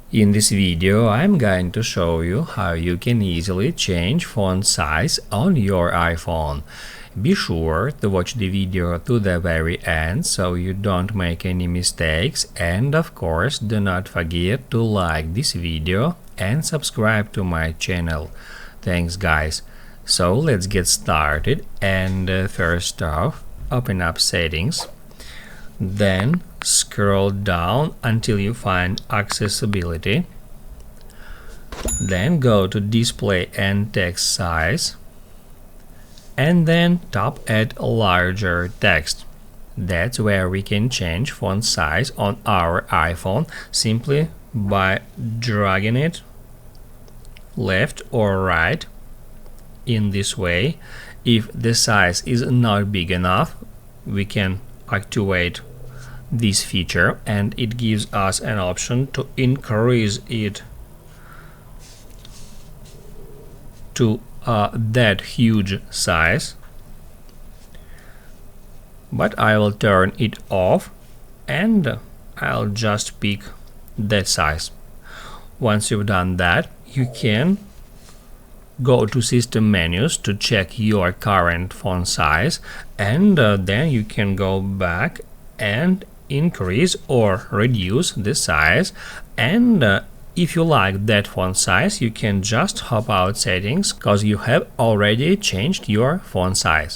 In this video, I'm going to show you how you can easily change font size on your iPhone. Be sure to watch the video to the very end so you don't make any mistakes, and of course do not forget to like this video and subscribe to my channel. Thanks guys. So let's get started, and first off, open up settings, then scroll down until you find accessibility, then go to display and text size, and then tap at larger text. That's where we can change font size on our iPhone simply by dragging it left or right in this way. If the size is not big enough, we can activate this feature and it gives us an option to increase it to that huge size, but I will turn it off and I'll just pick that size. Once you've done that, you can go to system menus to check your current font size, and then you can go back and increase or reduce the size, and if you like that font size, you can just hop out settings because you have already changed your font size.